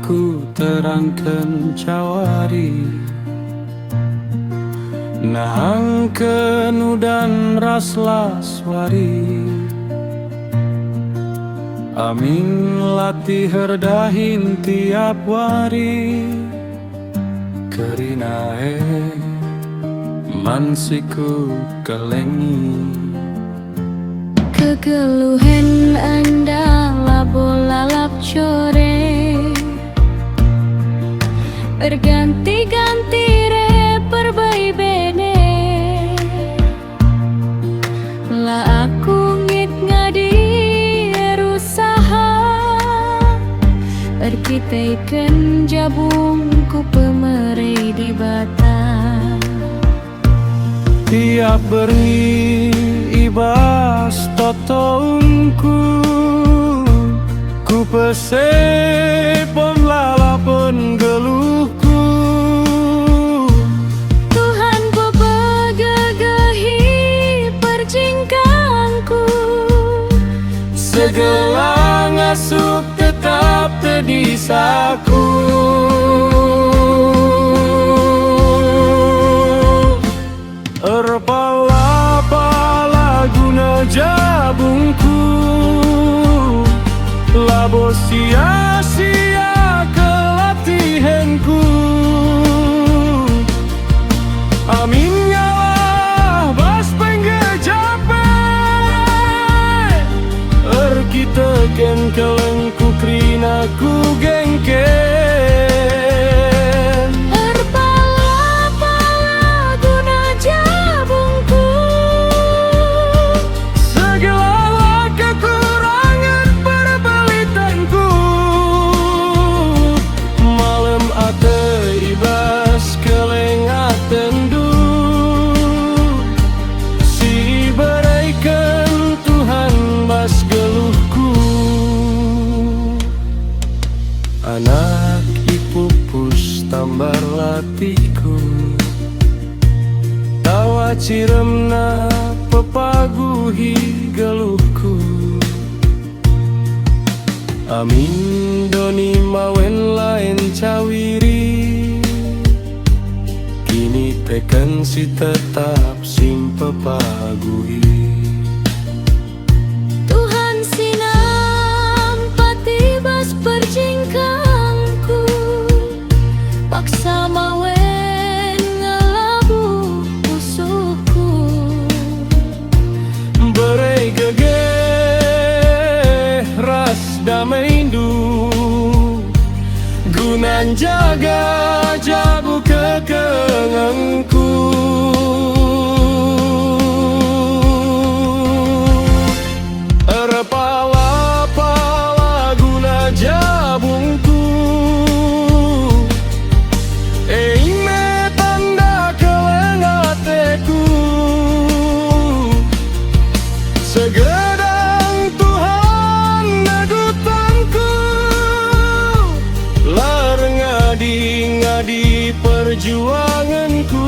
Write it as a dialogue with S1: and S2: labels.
S1: ku terangkan cawari, nahangkeun udan ras laswari. Amin latih herdahin tiap wari, kerinae mansiku kelengi.
S2: Kegeluhan anda labolap core, berganti-ganti re perbai bene. Lah aku ngit ngadi erusaha, berkitaikan jabungku pemerei di bata.
S1: Tiap beri ibas totounku, ku pese pemlalapun geluhku.
S2: Tuhan bebegegehi percingkangku,
S1: segala ngasup tetap tedisaku. Erpala guna jabungku, labo sia-sia kelatihanku. Amin nyalah bas penggejape, kita ken kelengku krinaku gengken. Anak ipupus tambar latihku, tawa ciremna pepaguhi geluhku. Amin doni mawen lain cawiri, kini teken si tetap sim pepaguhi.
S2: Tuhan sinam pati bas percingkangku, paksa mawen ngelabu musuhku.
S1: Berai gege ras damai indu, gunan jaga jabu kekengengku. Erpala guna jabungku, eime tanda kelengateku. Segedang Tuhan nedutanku, lar ngadi-ngadi perjuanganku.